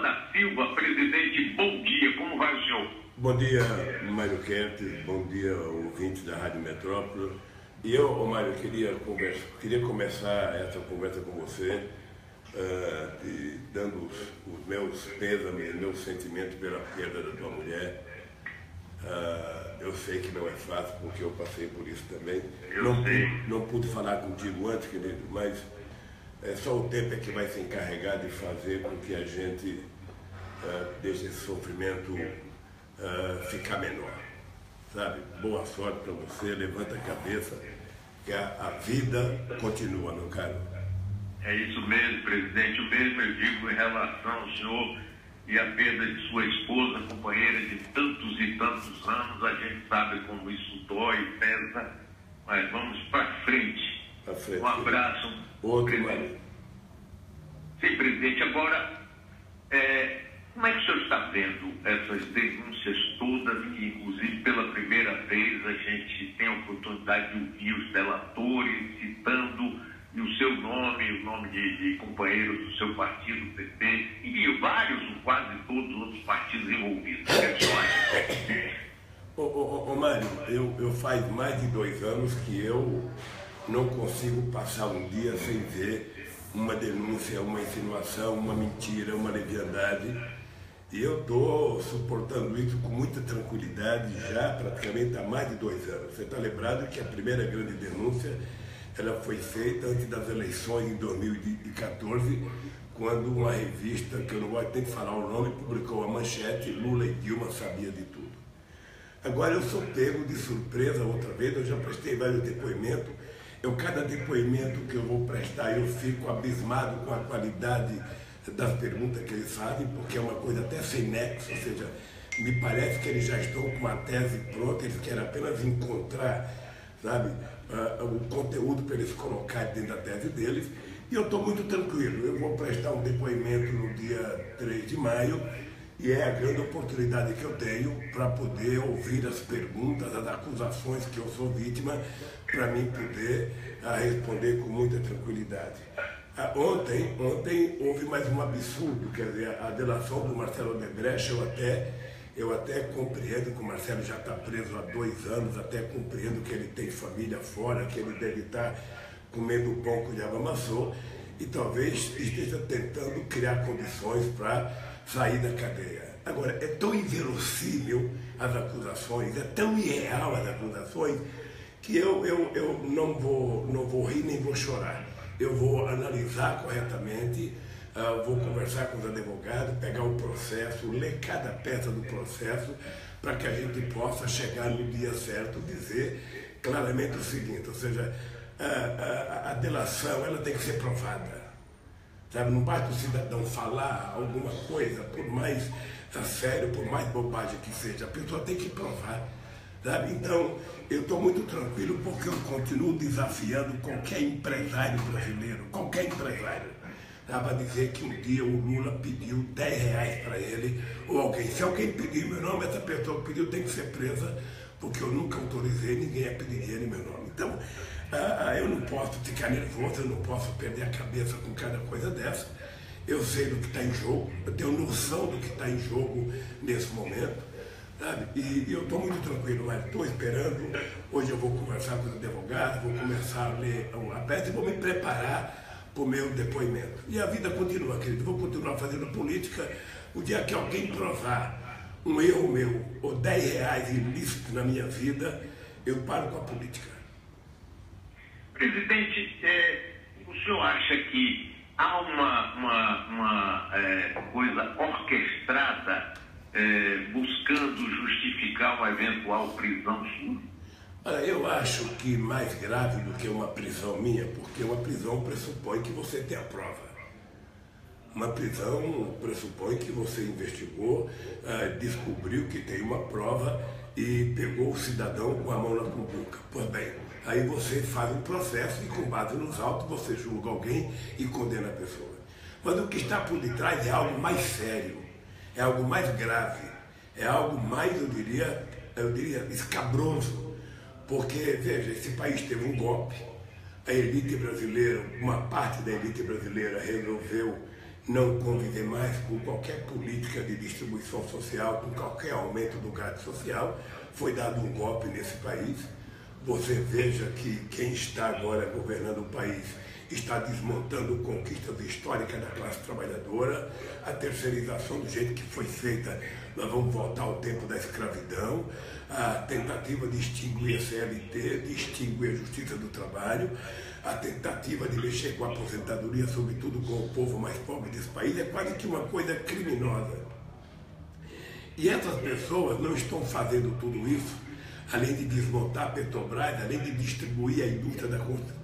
da Silva. Presidente, bom dia, como vai o senhor? Bom dia, Mário Kempis, bom dia, ouvintes da Rádio Metrópole. E eu, Mário, queria começar essa conversa com você dando os meus pêsames, meus sentimentos pela perda da tua mulher. Eu sei que não é fácil, porque eu passei por isso também. Não pude falar contigo antes, querido, mas só o tempo é que vai se encarregar de fazer com que a gente deixe esse sofrimento ficar menor. Sabe? Boa sorte para você, levanta a cabeça, que a vida continua, meu caro. É isso mesmo, presidente. O mesmo eu digo em relação ao senhor e a perda de sua esposa, companheira de tantos e tantos anos. A gente sabe como isso dói, pesa, mas vamos para frente. Um abraço. Outro, Mário. Sim, presidente. Agora, como é que o senhor está vendo essas denúncias todas, que inclusive pela primeira vez a gente tem a oportunidade de ouvir os delatores citando o seu nome, o nome de companheiros do seu partido, o PP, e vários, quase todos os outros partidos envolvidos? O que é que o senhor acha? Mário, eu faz mais de 2 anos que eu não consigo passar um dia sem ver uma denúncia, uma insinuação, uma mentira, uma leviandade. E eu estou suportando isso com muita tranquilidade já praticamente há mais de 2 anos. Você está lembrado que a primeira grande denúncia ela foi feita antes das eleições em 2014, quando uma revista, que eu não vou ter que falar o nome, publicou a manchete: Lula e Dilma sabia de tudo. Agora eu sou pego de surpresa outra vez, eu já prestei vários depoimentos. Cada depoimento que eu vou prestar, eu fico abismado com a qualidade das perguntas que eles fazem, porque é uma coisa até sem nexo, ou seja, me parece que eles já estão com uma tese pronta, eles querem apenas encontrar, sabe, o conteúdo para eles colocarem dentro da tese deles. E eu estou muito tranquilo, eu vou prestar um depoimento no dia 3 de maio, e é a grande oportunidade que eu tenho para poder ouvir as perguntas, as acusações que eu sou vítima, para mim poder responder com muita tranquilidade. Ontem houve mais um absurdo, quer dizer, a delação do Marcelo Odebrecht. Eu até compreendo que o Marcelo já está preso há 2 anos, até compreendo que ele tem família fora, que ele deve estar comendo o pão que o diabo amassou, e talvez esteja tentando criar condições para sair da cadeia. Agora, é tão inverossímil as acusações, é tão irreal as acusações, que eu não vou rir nem vou chorar. Eu vou analisar corretamente, vou conversar com os advogados, pegar o processo, ler cada peça do processo, para que a gente possa chegar no dia certo, dizer claramente o seguinte, ou seja, a delação ela tem que ser provada. Sabe? Não basta o cidadão falar alguma coisa, por mais sério, por mais bobagem que seja, a pessoa tem que provar. Sabe? Então, eu estou muito tranquilo, porque eu continuo desafiando qualquer empresário brasileiro, qualquer empresário, para dizer que um dia o Lula pediu R$10 para ele, ou alguém. Se alguém pedir meu nome, essa pessoa que pediu tem que ser presa, porque eu nunca autorizei ninguém a pedir dinheiro em meu nome. Então, eu não posso ficar nervoso, eu não posso perder a cabeça com cada coisa dessa. Eu sei do que está em jogo, eu tenho noção do que está em jogo nesse momento, sabe? E eu estou muito tranquilo, mas estou esperando. Hoje eu vou conversar com os advogados, vou começar a ler a peça e vou me preparar para o meu depoimento. E a vida continua, querido. Vou continuar fazendo política. O dia que alguém provar um erro meu ou R$10 ilícito na minha vida, eu paro com a política. Presidente, o senhor acha que há uma coisa orquestrada buscando justificar uma eventual prisão sua? Olha, eu acho que mais grave do que uma prisão minha, porque uma prisão pressupõe que você tem a prova. Uma prisão pressupõe que você investigou, descobriu que tem uma prova e pegou o cidadão com a mão na cumbuca. Pois bem, aí você faz um processo e, com base nos autos, você julga alguém e condena a pessoa. Mas o que está por detrás é algo mais sério, é algo mais grave, é algo mais, eu diria escabroso. Porque, veja, esse país teve um golpe, a elite brasileira, uma parte da elite brasileira resolveu não conviver mais com qualquer política de distribuição social, com qualquer aumento do gasto social. Foi dado um golpe nesse país. Você veja que quem está agora governando o país está desmontando conquistas históricas da classe trabalhadora, a terceirização do jeito que foi feita. Nós vamos voltar ao tempo da escravidão, a tentativa de extinguir a CLT, de extinguir a Justiça do Trabalho, a tentativa de mexer com a aposentadoria, sobretudo com o povo mais pobre desse país, é quase que uma coisa criminosa. E essas pessoas não estão fazendo tudo isso, além de desmontar a Petrobras, além de distribuir a indústria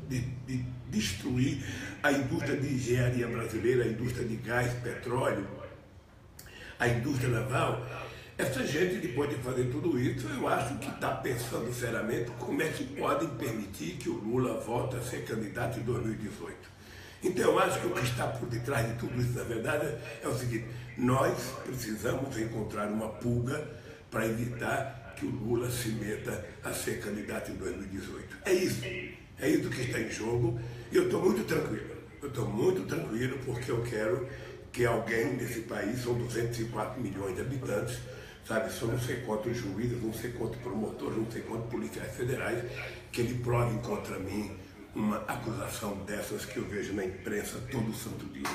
de destruir a indústria de engenharia brasileira, a indústria de gás, petróleo, a indústria naval. Essa gente, depois de fazer tudo isso, eu acho que está pensando seriamente como é que podem permitir que o Lula volte a ser candidato em 2018. Então eu acho que o que está por detrás de tudo isso, na verdade, é o seguinte: nós precisamos encontrar uma pulga para evitar que o Lula se meta a ser candidato em 2018. É isso que está em jogo, e eu estou muito tranquilo, porque eu quero que alguém nesse país, são 204 milhões de habitantes, sabe, são não sei quantos juízes, não sei quantos promotores, não sei quantos policiais federais, que ele provem contra mim uma acusação dessas que eu vejo na imprensa todo santo dia.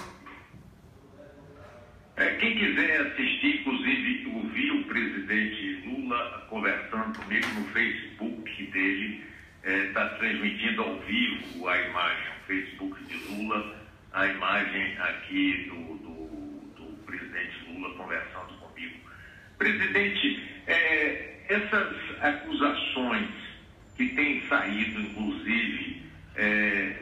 Quem quiser assistir, inclusive, ouvir o presidente Lula conversando comigo no Facebook dele, está transmitindo ao vivo a imagem, o Facebook de Lula, a imagem aqui do presidente Lula conversando comigo. Presidente, essas acusações que têm saído, inclusive,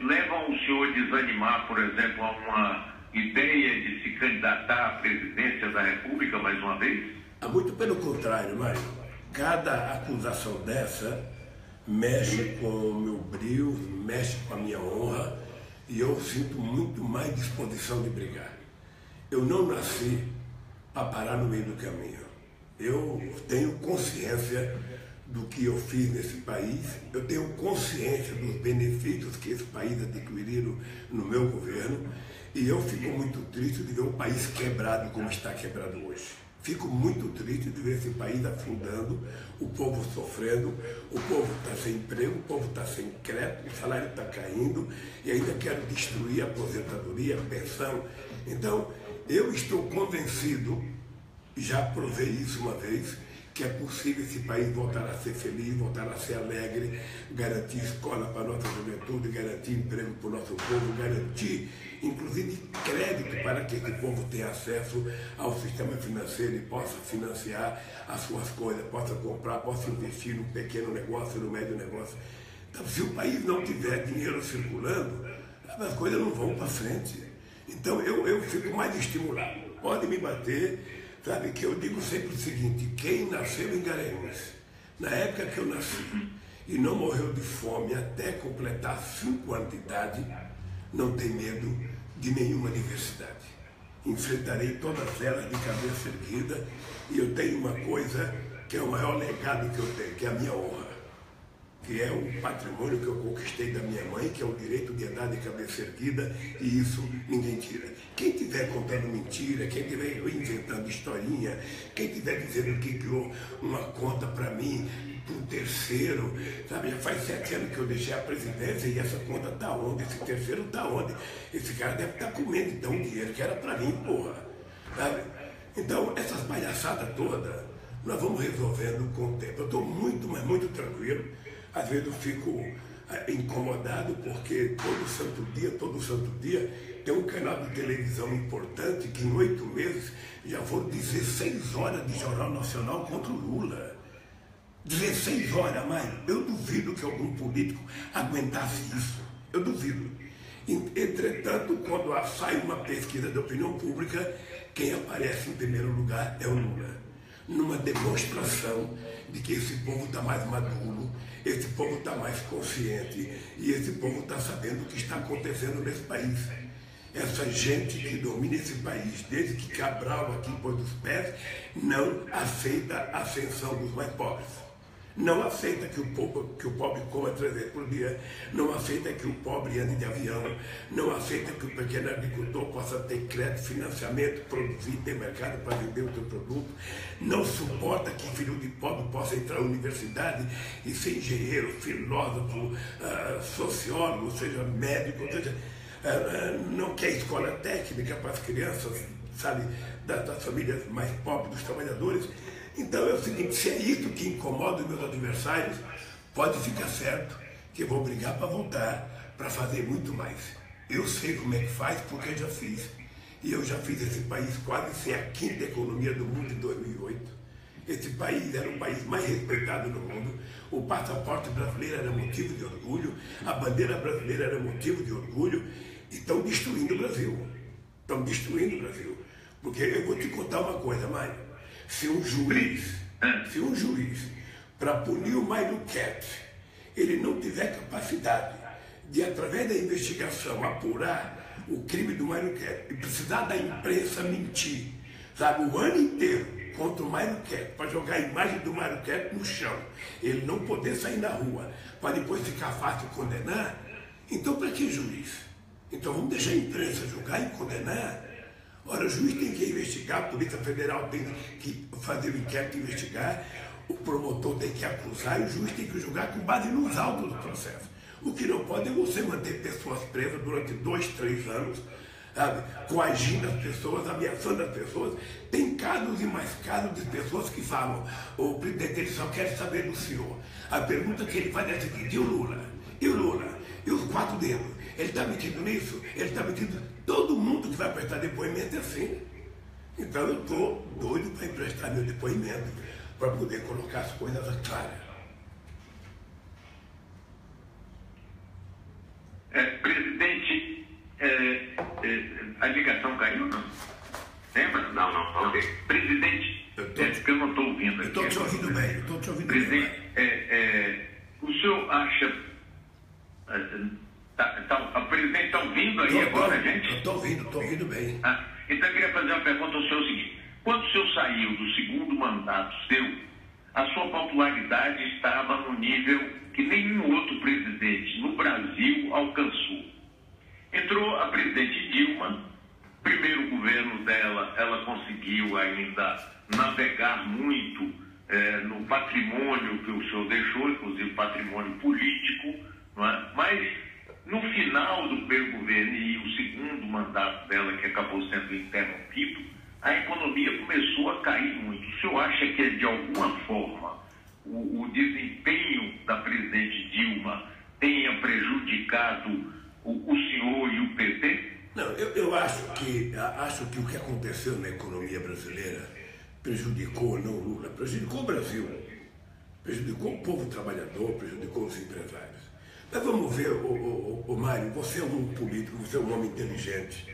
levam o senhor a desanimar, por exemplo, a uma ideia de se candidatar à presidência da República mais uma vez? Muito pelo contrário, Mário. Cada acusação dessa mexe com o meu brio, mexe com a minha honra, e eu sinto muito mais disposição de brigar. Eu não nasci para parar no meio do caminho. Eu tenho consciência do que eu fiz nesse país, eu tenho consciência dos benefícios que esse país adquiriram no meu governo, e eu fico muito triste de ver o país quebrado como está quebrado hoje. Fico muito triste de ver esse país afundando, o povo sofrendo, o povo está sem emprego, o povo está sem crédito, o salário está caindo, e ainda quero destruir a aposentadoria, a pensão. Então, eu estou convencido, já provei isso uma vez, que é possível esse país voltar a ser feliz, voltar a ser alegre, garantir escola para a nossa juventude, garantir emprego para o nosso povo, garantir, inclusive, crédito para que esse povo tenha acesso ao sistema financeiro e possa financiar as suas coisas, possa comprar, possa investir no pequeno negócio, no médio negócio. Então, se o país não tiver dinheiro circulando, as coisas não vão para frente. Então, eu fico mais estimulado. Pode me bater. Sabe que eu digo sempre o seguinte: quem nasceu em Garanhuns, na época que eu nasci, e não morreu de fome até completar 5 anos de idade, não tem medo de nenhuma adversidade. Enfrentarei todas elas de cabeça erguida, e eu tenho uma coisa que é o maior legado que eu tenho, que é a minha honra, que é o patrimônio que eu conquistei da minha mãe, que é o direito de andar de cabeça erguida, e isso ninguém tira. Quem estiver contando mentira, quem estiver inventando historinha, quem estiver dizendo que criou uma conta para mim, para um terceiro, sabe, já faz 7 anos que eu deixei a presidência e essa conta está onde? Esse terceiro está onde? Esse cara deve estar comendo então o dinheiro que era para mim, porra. Sabe? Então, essas palhaçadas todas, nós vamos resolvendo com o tempo. Eu estou muito, mas muito tranquilo. Às vezes eu fico incomodado porque todo santo dia, tem um canal de televisão importante que em 8 meses já foram 16 horas de Jornal Nacional contra o Lula. 16 horas, mas eu duvido que algum político aguentasse isso. Eu duvido. Entretanto, quando sai uma pesquisa de opinião pública, quem aparece em primeiro lugar é o Lula. Numa demonstração de que esse povo está mais maduro, esse povo está mais consciente e esse povo está sabendo o que está acontecendo nesse país. Essa gente que domina esse país, desde que Cabral aqui pôs os pés, não aceita a ascensão dos mais pobres. não aceita que o pobre coma 3 vezes por dia, não aceita que o pobre ande de avião, não aceita que o pequeno agricultor possa ter crédito, financiamento, produzir, ter mercado para vender o seu produto, não suporta que filho de pobre possa entrar na universidade e ser engenheiro, filósofo, sociólogo, seja médico, ou seja, não quer escola técnica para as crianças, sabe, das famílias mais pobres, dos trabalhadores. Então é o seguinte, se é isso que incomoda os meus adversários, pode ficar certo que eu vou brigar para voltar, para fazer muito mais. Eu sei como é que faz, porque eu já fiz. E eu já fiz esse país quase ser a 5ª economia do mundo em 2008. Esse país era o país mais respeitado no mundo. O passaporte brasileiro era motivo de orgulho, a bandeira brasileira era motivo de orgulho. E estão destruindo o Brasil. Estão destruindo o Brasil. Porque eu vou te contar uma coisa, Mário. Se um juiz, para punir o Mário Ketch, ele não tiver capacidade de, através da investigação, apurar o crime do Mário Ketch, e precisar da imprensa mentir, sabe, o ano inteiro contra o Mário Ketch, para jogar a imagem do Mário Ketch no chão, ele não poder sair na rua, para depois ficar fácil condenar, então para que juiz? Então vamos deixar a imprensa julgar e condenar? Ora, o juiz tem que investigar, a Polícia Federal tem que fazer o inquérito, investigar, o promotor tem que acusar e o juiz tem que julgar com base nos autos do processo. O que não pode é você manter pessoas presas durante 2, 3 anos, sabe, coagindo as pessoas, ameaçando as pessoas. Tem casos e mais casos de pessoas que falam, o presidente ele só quer saber do senhor. A pergunta que ele faz é a seguinte, e o Lula? E o Lula? E os 4 dedos? Ele está metido nisso? Ele está metido... Todo mundo que vai prestar depoimento é assim. Então eu estou doido para emprestar meu depoimento, para poder colocar as coisas claras. Presidente, a ligação caiu, não? Lembra? Não. Presidente, porque eu não estou ouvindo aqui. Eu estou te ouvindo bem, Presidente, o senhor acha... o presidente está ouvindo aí agora, gente? Eu estou ouvindo bem. Então eu queria fazer uma pergunta ao senhor, o seguinte, quando o senhor saiu do 2º mandato seu, a sua popularidade estava no nível que nenhum outro presidente no Brasil alcançou. Entrou a presidente Dilma, primeiro governo dela, ela conseguiu ainda navegar muito no patrimônio que o senhor deixou, inclusive patrimônio político, não é? Mas no final do primeiro governo e o 2º mandato dela, que acabou sendo interrompido, a economia começou a cair muito. O senhor acha que, de alguma forma, o desempenho da presidente Dilma tenha prejudicado o senhor e o PT? Não, eu acho que o que aconteceu na economia brasileira prejudicou não o Lula, prejudicou o Brasil, prejudicou o povo trabalhador, prejudicou os empresários. Mas vamos ver, Mário, você é um político, você é um homem inteligente,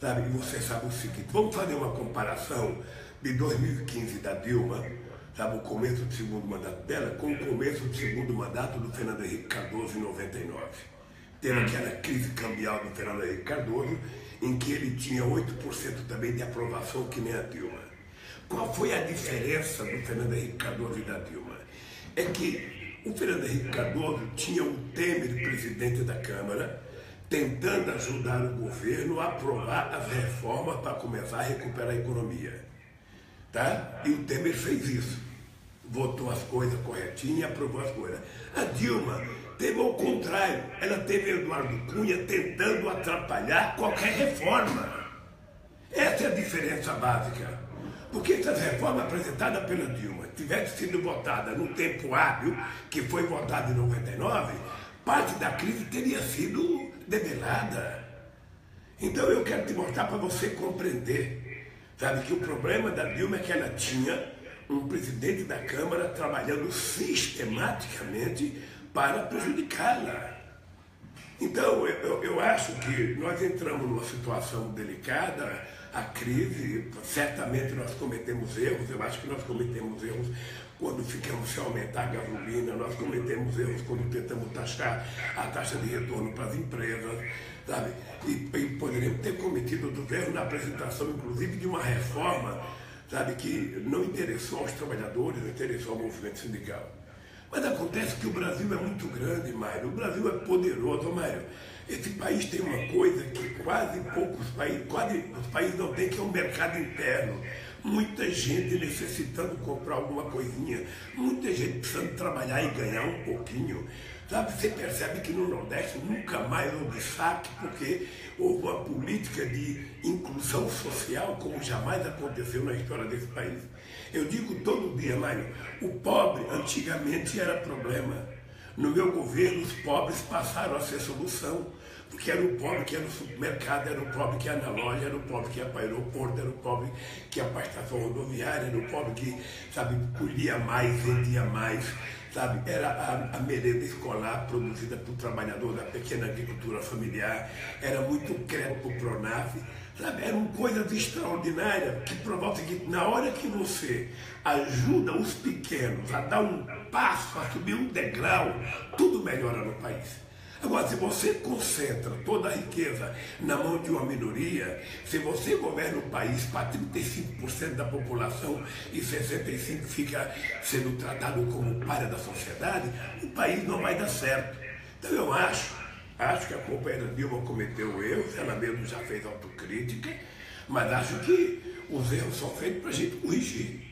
sabe? E você sabe o seguinte, vamos fazer uma comparação de 2015 da Dilma, sabe, o começo do 2º mandato dela, com o começo do 2º mandato do Fernando Henrique Cardoso em 99. Teve aquela crise cambial do Fernando Henrique Cardoso, em que ele tinha 8% também de aprovação, que nem a Dilma. Qual foi a diferença do Fernando Henrique Cardoso e da Dilma? É que o Fernando Henrique Cardoso tinha o Temer, presidente da Câmara, tentando ajudar o governo a aprovar as reformas para começar a recuperar a economia. Tá? E o Temer fez isso. Votou as coisas corretinhas e aprovou as coisas. A Dilma teve ao contrário. Ela teve Eduardo Cunha tentando atrapalhar qualquer reforma. Essa é a diferença básica. Porque essas reformas apresentadas pela Dilma tivessem sido votadas no tempo hábil, que foi votada em 99, parte da crise teria sido debelada. Então eu quero te mostrar para você compreender, sabe, que o problema da Dilma é que ela tinha um presidente da Câmara trabalhando sistematicamente para prejudicá-la. Então eu acho que nós entramos numa situação delicada. A crise, certamente nós cometemos erros, eu acho que nós cometemos erros quando ficamos sem aumentar a gasolina, nós cometemos erros quando tentamos taxar a taxa de retorno para as empresas, sabe? E poderíamos ter cometido outros erros na apresentação, inclusive, de uma reforma, sabe, que não interessou aos trabalhadores, não interessou ao movimento sindical. Mas acontece que o Brasil é muito grande, Mário. O Brasil é poderoso, Mário. Esse país tem uma coisa que quase os países não têm, que é o mercado interno. Muita gente necessitando comprar alguma coisinha, muita gente precisando trabalhar e ganhar um pouquinho. Sabe, você percebe que no Nordeste nunca mais houve saque, porque houve uma política de inclusão social como jamais aconteceu na história desse país. Eu digo todo dia, Mário, o pobre antigamente era problema. No meu governo, os pobres passaram a ser solução. Porque era o pobre que ia no supermercado, era o pobre que ia na loja, era o pobre que ia para o aeroporto, era o pobre que ia para a estação rodoviária, era o pobre que, sabe, colhia mais, vendia mais, sabe? Era a merenda escolar produzida por trabalhador da pequena agricultura familiar, era muito crédito para o Pronaf, sabe? Eram coisas extraordinárias que provam o seguinte: na hora que você ajuda os pequenos a dar um passo, a subir um degrau, tudo melhora no país. Agora, se você concentra toda a riqueza na mão de uma minoria, se você governa o país para 35% da população e 65% fica sendo tratado como pária da sociedade, o país não vai dar certo. Então eu acho que a companheira Dilma cometeu erros, ela mesmo já fez autocrítica, mas acho que os erros são feitos para a gente corrigir.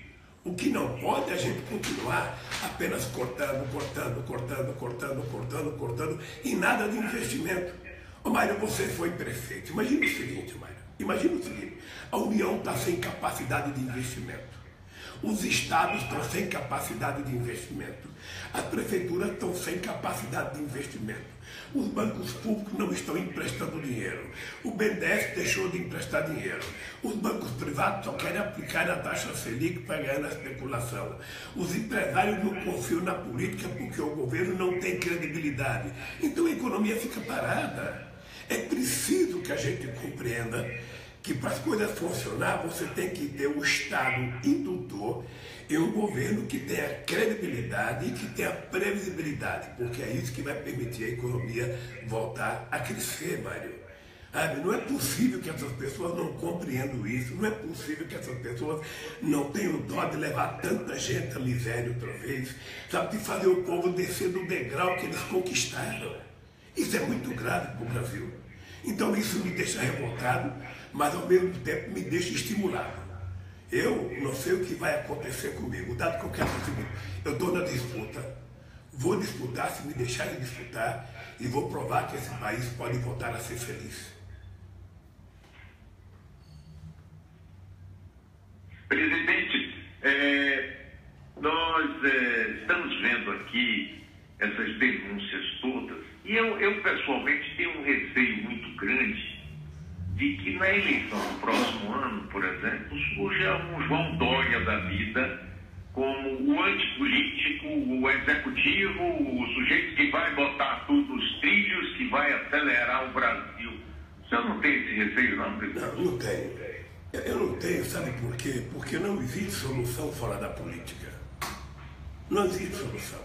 O que não pode é a gente continuar apenas cortando e nada de investimento. Ô Mário, você foi prefeito. Imagina o seguinte, Mário. A União está sem capacidade de investimento. Os estados estão sem capacidade de investimento. As prefeituras estão sem capacidade de investimento. Os bancos públicos não estão emprestando dinheiro. O BNDES deixou de emprestar dinheiro. Os bancos privados só querem aplicar a taxa Selic para ganhar na especulação. Os empresários não confiam na política porque o governo não tem credibilidade. Então a economia fica parada. É preciso que a gente compreenda que para as coisas funcionar você tem que ter um Estado indutor e um governo que tenha credibilidade e que tenha previsibilidade, porque é isso que vai permitir a economia voltar a crescer, Mário. Sabe, não é possível que essas pessoas não compreendam isso, não é possível que essas pessoas não tenham dó de levar tanta gente à miséria outra vez, sabe, de fazer o povo descer do degrau que eles conquistaram. Isso é muito grave para o Brasil. Então isso me deixa revoltado, mas ao mesmo tempo me deixa estimulado. Eu não sei o que vai acontecer comigo, dado que eu quero seguir. Eu estou na disputa, vou disputar se me deixarem disputar e vou provar que esse país pode voltar a ser feliz. Presidente, nós estamos vendo aqui essas denúncias todas e eu pessoalmente tenho um receio muito grande de que na eleição do próximo ano, por exemplo, surja um João Dória da vida como o antipolítico, o executivo, o sujeito que vai botar tudo nos trilhos, que vai acelerar o Brasil. O senhor não tem esse receio, não, presidente? Não tenho. Eu não tenho, sabe por quê? Porque não existe solução fora da política. Não existe solução.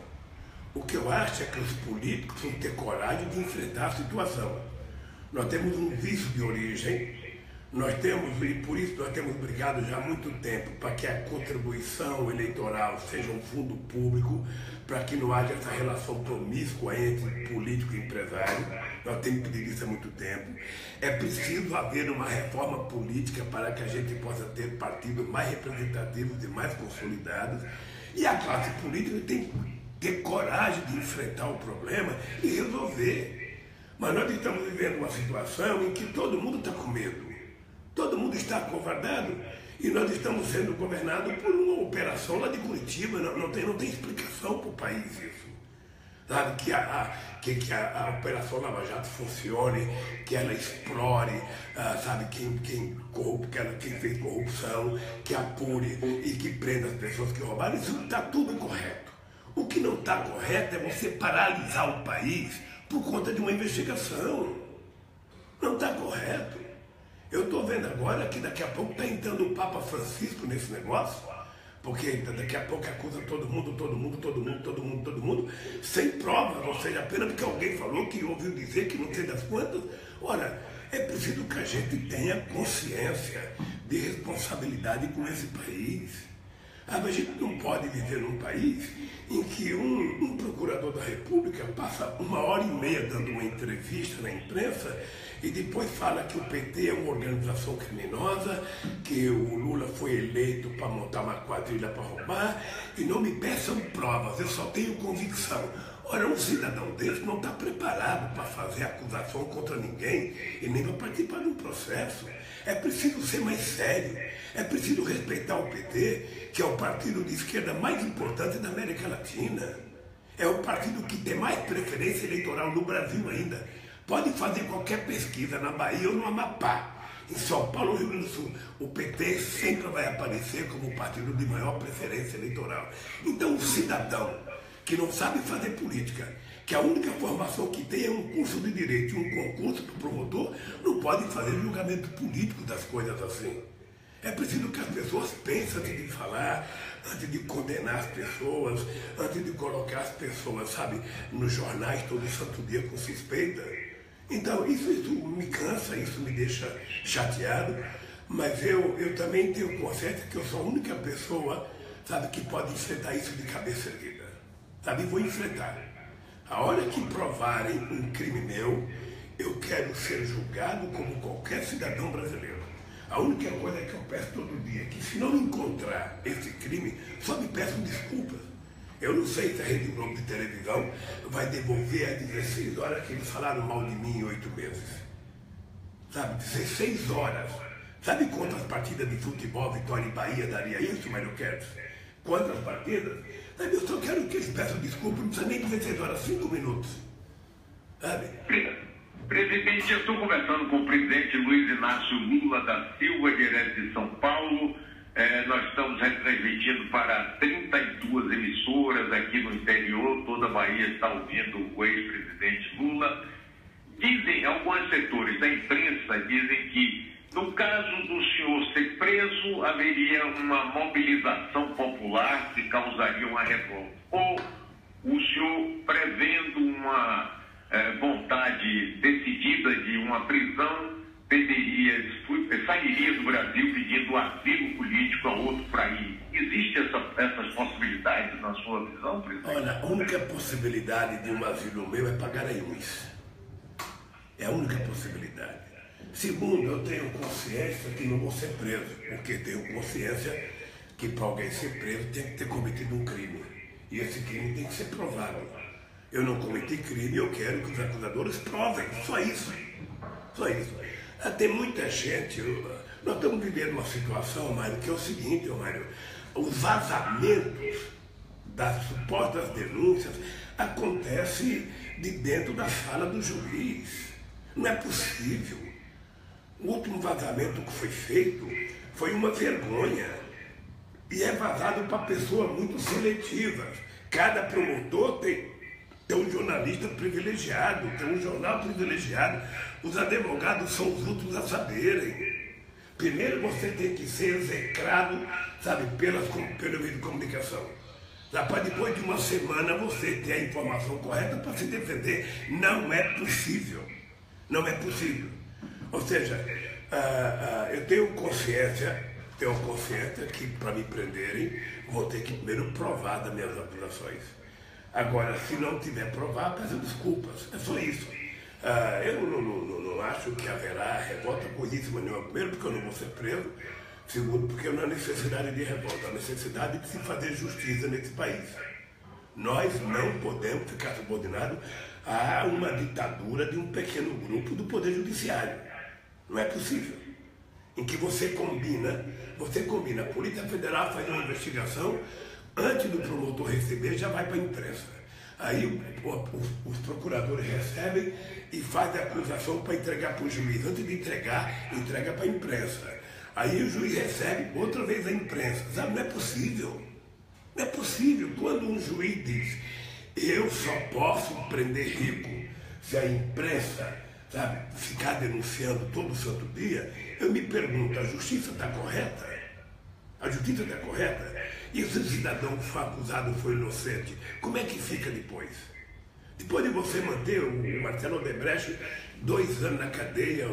O que eu acho é que os políticos têm que ter coragem de enfrentar a situação. Nós temos um vício de origem, e por isso nós temos brigado já há muito tempo para que a contribuição eleitoral seja um fundo público, para que não haja essa relação promíscua entre político e empresário. Nós temos pedido isso há muito tempo. É preciso haver uma reforma política para que a gente possa ter partidos mais representativos e mais consolidados. E a classe política tem que ter coragem de enfrentar o problema e resolver. Mas nós estamos vivendo uma situação em que todo mundo está com medo, todo mundo está acovardado e nós estamos sendo governados por uma operação lá de Curitiba. Não tem explicação para o país isso. Sabe, que a Operação Lava Jato funcione, que ela explore, sabe, quem fez corrupção, que apure e que prenda as pessoas que roubaram. Isso está tudo correto. O que não está correto é você paralisar o país por conta de uma investigação. Não está correto. Eu estou vendo agora que daqui a pouco está entrando o Papa Francisco nesse negócio, porque daqui a pouco acusa todo mundo, sem provas, ou seja, apenas porque alguém falou que ouviu dizer que não sei das quantas. Ora, é preciso que a gente tenha consciência de responsabilidade com esse país. Mas a gente não pode viver num país em que um procurador da República passa 1h30 dando uma entrevista na imprensa e depois fala que o PT é uma organização criminosa, que o Lula foi eleito para montar uma quadrilha para roubar, e não me peçam provas, eu só tenho convicção. Ora, um cidadão desse não está preparado para fazer acusação contra ninguém e nem para participar de um processo. É preciso ser mais sério, é preciso respeitar o PT, que é o partido de esquerda mais importante da América Latina. É o partido que tem mais preferência eleitoral no Brasil ainda. Pode fazer qualquer pesquisa na Bahia ou no Amapá. Em São Paulo ou Rio Grande do Sul, o PT sempre vai aparecer como o partido de maior preferência eleitoral. Então, o cidadão que não sabe fazer política, que a única formação que tem é um curso de direito e um concurso para o promotor, não pode fazer julgamento político das coisas assim. É preciso que as pessoas pensem antes de falar, antes de condenar as pessoas, antes de colocar as pessoas, sabe, nos jornais todo santo dia com suspeita. Então, isso me cansa, isso me deixa chateado, mas eu também tenho consciência que eu sou a única pessoa, sabe, que pode enfrentar isso de cabeça erguida. Sabe, vou enfrentar. A hora que provarem um crime meu, eu quero ser julgado como qualquer cidadão brasileiro. A única coisa que eu peço todo dia é que, se não encontrar esse crime, só me peçam desculpas. Eu não sei se a Rede Globo de televisão vai devolver a 16 horas que eles falaram mal de mim em 8 meses. Sabe, 16 horas. Sabe quantas partidas de futebol Vitória e Bahia daria isso, Mário Kertz? Quantas partidas? Sabe, eu só quero que eles peçam desculpa, não precisa nem 16 horas, 5 minutos. Sabe? Presidente, eu estou conversando com o presidente Luiz Inácio Lula da Silva, direto de São Paulo. Nós estamos retransmitindo para 32 emissoras aqui no interior, toda a Bahia está ouvindo o ex-presidente Lula. Dizem, alguns setores da imprensa dizem que, no caso do senhor ser preso, haveria uma mobilização popular que causaria uma revolta. Ou o senhor, prevendo uma vontade decidida de uma prisão, sairia do Brasil pedindo asilo político a outro país. Existem essas possibilidades na sua visão, presidente? Olha, a única possibilidade de um asilo meu é pagar a IUS. É a única possibilidade. Segundo, eu tenho consciência que não vou ser preso, porque tenho consciência que para alguém ser preso tem que ter cometido um crime. E esse crime tem que ser provado. Eu não cometi crime, eu quero que os acusadores provem. Só isso. Só isso. Tem muita gente, nós estamos vivendo uma situação, Mário, que é o seguinte, Mário, os vazamentos das supostas denúncias acontecem de dentro da sala do juiz. Não é possível. O último vazamento que foi feito foi uma vergonha. E é vazado para pessoas muito seletivas. Cada promotor tem um jornalista privilegiado, tem um jornal privilegiado. Os advogados são os últimos a saberem. Primeiro você tem que ser execrado, sabe, pelo meio de comunicação. Para depois de uma semana você ter a informação correta para se defender. Não é possível. Não é possível. Ou seja, eu tenho consciência que para me prenderem vou ter que primeiro provar das minhas acusações. Agora, se não tiver provar, peço desculpas. É só isso. Eu não acho que haverá revolta coisíssima nenhuma. Primeiro, porque eu não vou ser preso. Segundo, porque não há necessidade de revolta. Há necessidade de se fazer justiça nesse país. Nós não podemos ficar subordinados a uma ditadura de um pequeno grupo do Poder Judiciário. Não é possível. Em que você combina, a Polícia Federal faz uma investigação, antes do promotor receber, já vai para a imprensa. Aí os procuradores recebem e fazem a acusação para entregar para o juiz. Antes de entregar, entrega para a imprensa. Aí o juiz recebe outra vez a imprensa. Sabe, não é possível. Não é possível. Quando um juiz diz, eu só posso prender rico se a imprensa, sabe, ficar denunciando todo santo dia, eu me pergunto, a justiça está correta? A justiça está correta? E se o cidadão que foi acusado foi inocente, como é que fica depois? Depois de você manter o Marcelo Odebrecht 2 anos na cadeia,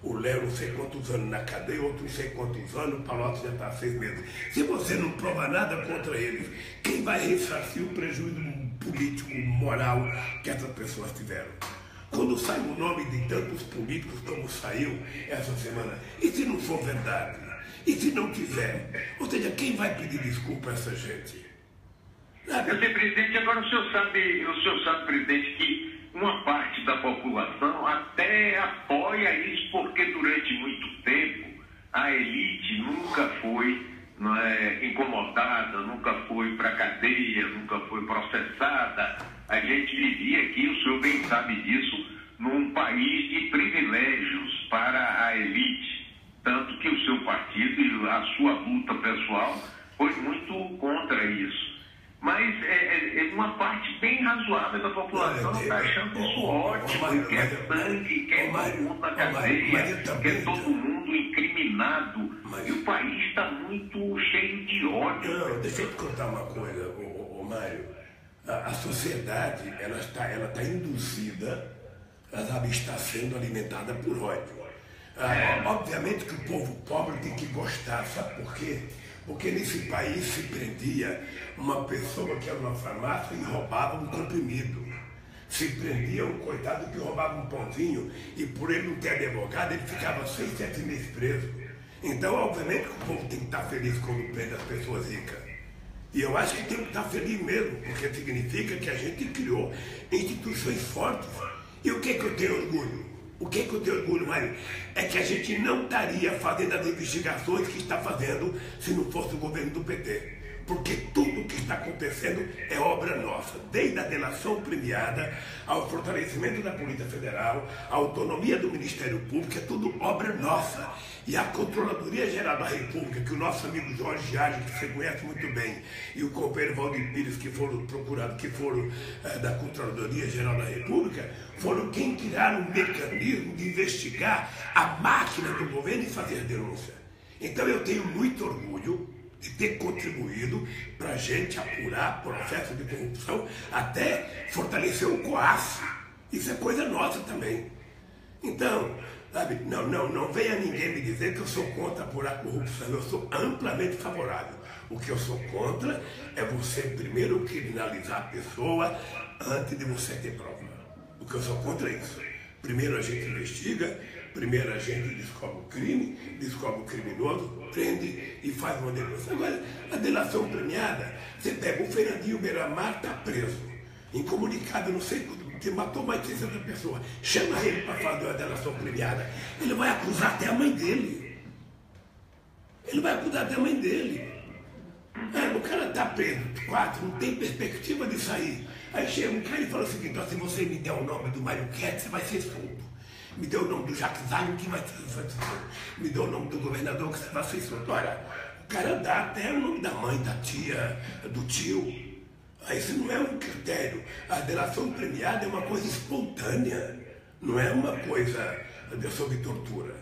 o Léo não sei quantos anos na cadeia, outro não sei quantos anos, o Palocci já está 6 meses. Se você não prova nada contra eles, quem vai ressarcir o prejuízo político, moral que essas pessoas tiveram? Quando sai o nome de tantos políticos como saiu essa semana, e se não for verdade? E se não tiver? Ou seja, quem vai pedir desculpa a essa gente? Eu sei, presidente, agora o senhor sabe, presidente, que uma parte da população até apoia isso, porque durante muito tempo a elite nunca foi incomodada, nunca foi para a cadeia, nunca foi processada. A gente vivia aqui, o senhor bem sabe disso, num país de privilégios para a elite. Tanto que o seu partido e a sua luta pessoal foi muito contra isso. Mas uma parte bem razoável da população está achando isso ótimo, quer sangue, quer todo mundo na cadeia, quer todo mundo incriminado. E o país está muito cheio de ódio. Não, deixa eu te contar uma coisa, Mário. A sociedade, ela está induzida, ela está sendo alimentada por ódio. Obviamente que o povo pobre tem que gostar, sabe por quê? Porque nesse país se prendia uma pessoa que era uma farmácia e roubava um comprimido. Se prendia um coitado que roubava um pãozinho e por ele não ter advogado, ele ficava 6, 7 meses preso. Então, obviamente que o povo tem que estar feliz quando prende as pessoas ricas. E eu acho que tem que estar feliz mesmo, porque significa que a gente criou instituições fortes. E o que eu tenho orgulho? O que eu tenho orgulho, Mário? É que a gente não estaria fazendo as investigações que está fazendo se não fosse o governo do PT. Porque tudo o que está acontecendo é obra nossa, desde a delação premiada, ao fortalecimento da Polícia Federal, a autonomia do Ministério Público, é tudo obra nossa. E a Controladoria Geral da República, que o nosso amigo Jorge Arge, que você conhece muito bem, e o companheiro Valdir Pires, que foram procurados, que foram da Controladoria Geral da República, foram quem criaram um mecanismo de investigar a máquina do governo e fazer denúncia. Então eu tenho muito orgulho de ter contribuído para a gente apurar processo de corrupção, até fortalecer o COAF. Isso é coisa nossa também. Então, sabe, não venha ninguém me dizer que eu sou contra apurar corrupção. Eu sou amplamente favorável. O que eu sou contra é você primeiro criminalizar a pessoa antes de você ter prova. O que eu sou contra é isso. Primeiro a gente investiga, primeiro a gente descobre o crime, descobre o criminoso, prende e faz uma denúncia. Agora, a delação premiada, você pega o Fernandinho Beiramar, está preso, incomunicado, não sei que matou mais de 60 pessoas. Chama ele para fazer uma delação premiada. Ele vai acusar até a mãe dele. Ele vai acusar até a mãe dele. O cara está preso, 4, não tem perspectiva de sair. Aí chega um cara e fala o seguinte: se você me der o nome do Mário Ketts, você vai ser solto. Me deu o nome do Jacques Wagner, que vai ser solto. Me deu o nome do governador, que você vai ser solto. Olha, o cara dá até o nome da mãe, da tia, do tio. Isso não é um critério. A delação premiada é uma coisa espontânea, não é uma coisa sob tortura.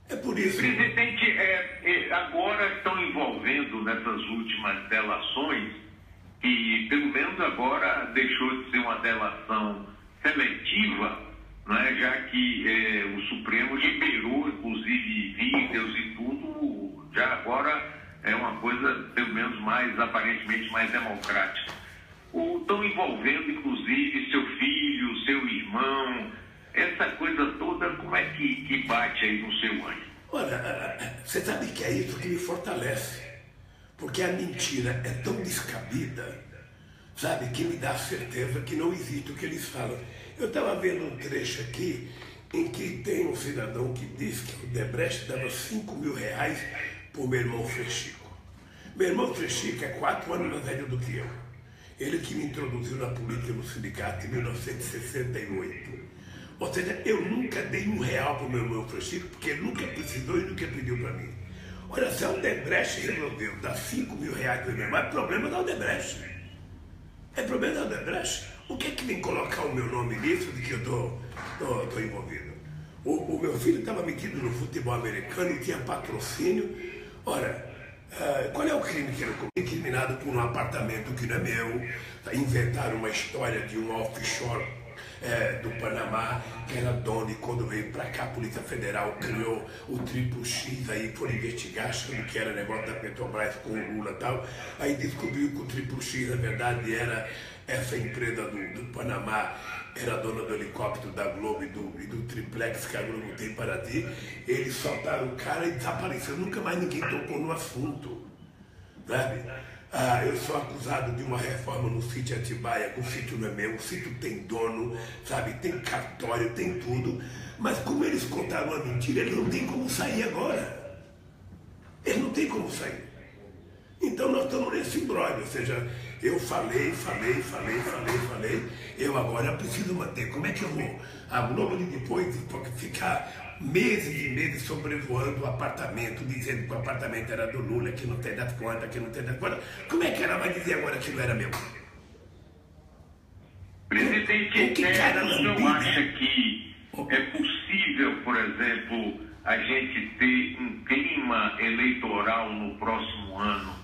É por isso. Presidente, agora estão envolvendo nessas últimas delações, e pelo menos agora deixou de ser uma delação seletiva, né, já que o Supremo liberou, inclusive, vídeos e tudo, já agora é uma coisa, pelo menos, aparentemente mais democrática. Estão envolvendo, inclusive, seu filho, seu irmão, essa coisa toda, como é que bate aí no seu ânimo? Olha, você sabe que é isso que me fortalece, porque a mentira é tão descabida, sabe, que me dá certeza que não existe o que eles falam. Eu estava vendo um trecho aqui em que tem um cidadão que diz que o Debrecht dava 5 mil reais para o meu irmão Frechico. Meu irmão Frechico é 4 anos mais velho do que eu. Ele que me introduziu na política no sindicato em 1968. Ou seja, eu nunca dei R$1 para o meu irmão Frechico, porque ele nunca precisou e nunca pediu para mim. Olha, se a Odebrecht resolveu dar 5 mil reais para o meu irmão, é problema da Odebrecht. É problema da Odebrecht. O que é que vem colocar o meu nome nisso de que eu estou envolvido? O meu filho estava metido no futebol americano, tinha patrocínio. Ora, qual é o crime que ele cometeu? Incriminado por um apartamento que não é meu, inventaram uma história de um offshore do Panamá, que era dono, e quando veio para cá a Polícia Federal criou o Triplo X, aí foram investigar, achando que era negócio da Petrobras com o Lula e tal, aí descobriu que o Triplo X, na verdade, era essa empresa do Panamá, era dona do helicóptero da Globo e do triplex que a Globo tem para ti. Eles soltaram o cara e desapareceu, nunca mais ninguém tocou no assunto, sabe? Eu sou acusado de uma reforma no sítio Atibaia, o sítio não é meu, o sítio tem dono, sabe, tem cartório, tem tudo, mas como eles contaram uma mentira, eles não têm como sair agora. Eles não têm como sair. Então nós estamos nesse imbróglio, ou seja, eu falei, eu agora preciso manter. Como é que eu vou? A Globo depois de ficar meses e meses sobrevoando o apartamento, dizendo que o apartamento era do Lula, que não tem das contas, que não tem das contas. Como é que ela vai dizer agora que não era meu? Presidente, você não acha que é possível, por exemplo, a gente ter um clima eleitoral no próximo ano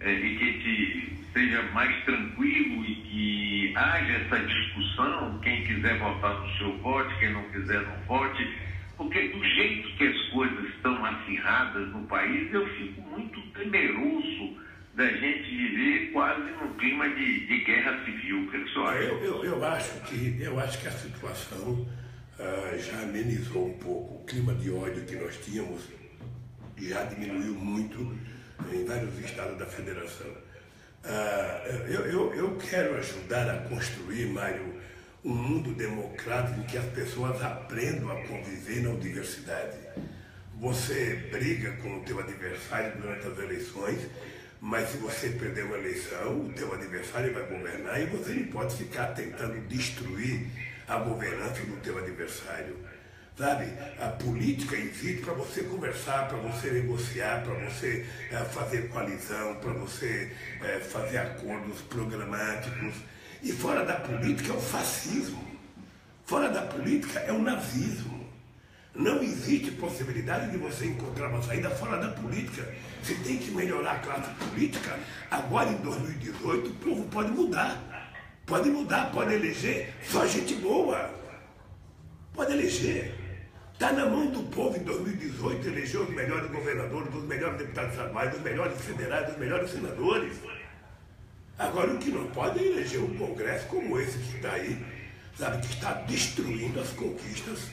e que a gente seja mais tranquilo e que haja essa discussão, quem quiser votar no seu vote, quem não quiser não vote, porque do jeito que as coisas estão acirradas no país, eu fico muito temeroso da gente viver quase num clima de guerra civil. O que você acha? Eu acho que a situação já amenizou um pouco. O clima de ódio que nós tínhamos já diminuiu muito em vários estados da federação. Eu quero ajudar a construir, Mário, um mundo democrático em que as pessoas aprendam a conviver na diversidade. Você briga com o teu adversário durante as eleições, mas se você perder uma eleição, o teu adversário vai governar e você não pode ficar tentando destruir a governança do teu adversário. Sabe, a política existe para você conversar, para você negociar, para você fazer coalizão, para você fazer acordos programáticos. E fora da política é o fascismo. Fora da política é o nazismo. Não existe possibilidade de você encontrar uma saída fora da política. Você tem que melhorar a classe política. Agora, em 2018, o povo pode mudar. Pode mudar, pode eleger só gente boa. Pode eleger. Está na mão do povo em 2018 eleger os melhores governadores, os melhores deputados estaduais, os melhores federais, os melhores senadores. Agora, o que não pode é eleger um congresso como esse que está aí, sabe, que está destruindo as conquistas,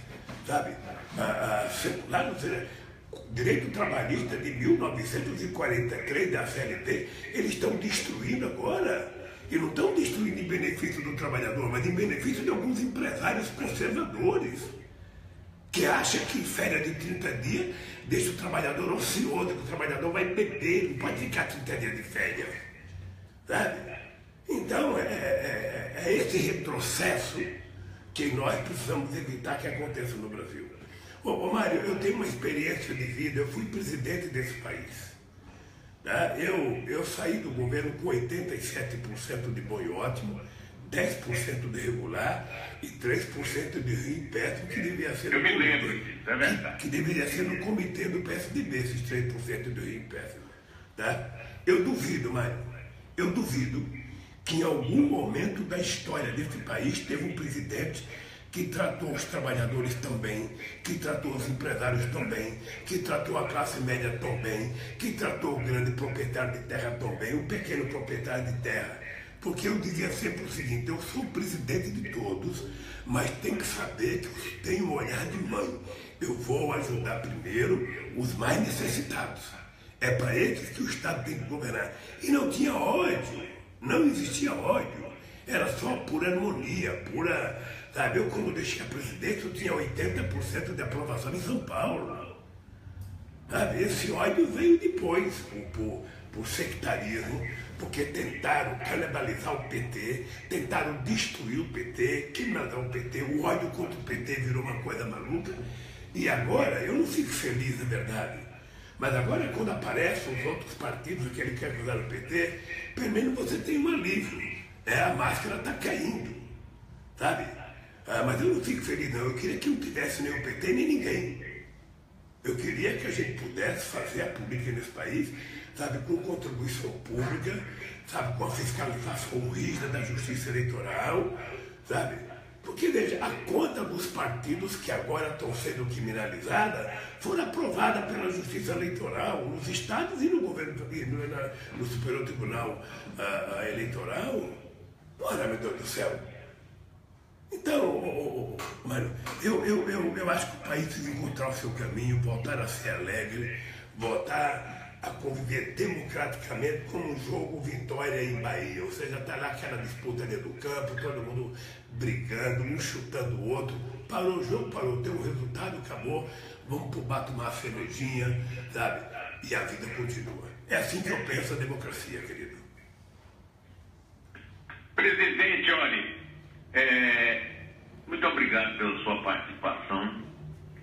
sabe, lá no direito trabalhista de 1943 da CLT, eles estão destruindo agora. E não estão destruindo em benefício do trabalhador, mas em benefício de alguns empresários conservadores, que acha que em férias de 30 dias deixa o trabalhador ocioso, que o trabalhador vai beber, não pode ficar 30 dias de férias, sabe? Então, é esse retrocesso que nós precisamos evitar que aconteça no Brasil. Ô Mário, eu tenho uma experiência de vida, eu fui presidente desse país. Tá? Eu saí do governo com 87% de bom e ótimo, 10% de regular e 3% de ruim péssimo, que deveria ser que deveria ser no comitê do PSDB, esses 3% de ruim péssimo. Tá? Eu duvido, Mário, eu duvido que em algum momento da história desse país teve um presidente que tratou os trabalhadores tão bem, que tratou os empresários tão bem, que tratou a classe média tão bem, que tratou o grande proprietário de terra tão bem, o pequeno proprietário de terra. Porque eu dizia sempre o seguinte, eu sou o presidente de todos, mas tem que saber que eu tenho um olhar de mãe. Eu vou ajudar primeiro os mais necessitados. É para eles que o Estado tem que governar. E não tinha ódio, não existia ódio. Era só pura harmonia, pura... Sabe, eu quando deixei a presidência, eu tinha 80% de aprovação em São Paulo. Sabe, esse ódio veio depois, por sectarismo, porque tentaram canibalizar o PT, tentaram destruir o PT, criminalizar o PT, o ódio contra o PT virou uma coisa maluca. E agora, eu não fico feliz, na verdade, mas agora quando aparecem os outros partidos que ele quer usar o PT, pelo menos você tem um alívio, a máscara está caindo, sabe? Mas eu não fico feliz não, eu queria que não tivesse nem o PT nem ninguém. Eu queria que a gente pudesse fazer a política nesse país, sabe, com contribuição pública, sabe, com a fiscalização rígida da justiça eleitoral, sabe, Porque, veja, a conta dos partidos que agora estão sendo criminalizadas foram aprovadas pela Justiça Eleitoral nos estados e no governo, no Superior Tribunal Eleitoral. Ora, meu Deus do céu. Então, mano, eu acho que o país precisa encontrar o seu caminho, voltar a ser alegre, voltar a conviver democraticamente como um jogo Vitória e Bahia. Ou seja, está lá aquela disputa dentro do campo, todo mundo brigando, um chutando o outro. Parou o jogo, parou, deu um resultado, acabou. Vamos pro bar tomar uma cervejinha, sabe? E a vida continua. É assim que eu penso a democracia, querido. Presidente, olhe, muito obrigado pela sua participação.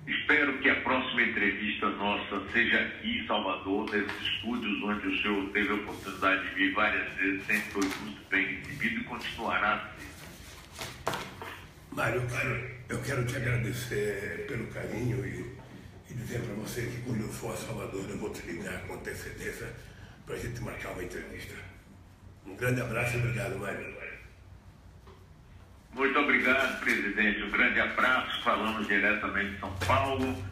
Espero que a próxima entrevista nossa seja aqui em Salvador, nesses estúdios onde o senhor teve a oportunidade de vir várias vezes, sempre foi muito bem recebido e continuará. Mário, eu quero te agradecer pelo carinho e dizer para você que quando eu for a Salvador eu vou te ligar com antecedência para a gente marcar uma entrevista. Um grande abraço e obrigado, Mário. Muito obrigado, presidente. Um grande abraço. Falamos diretamente de São Paulo.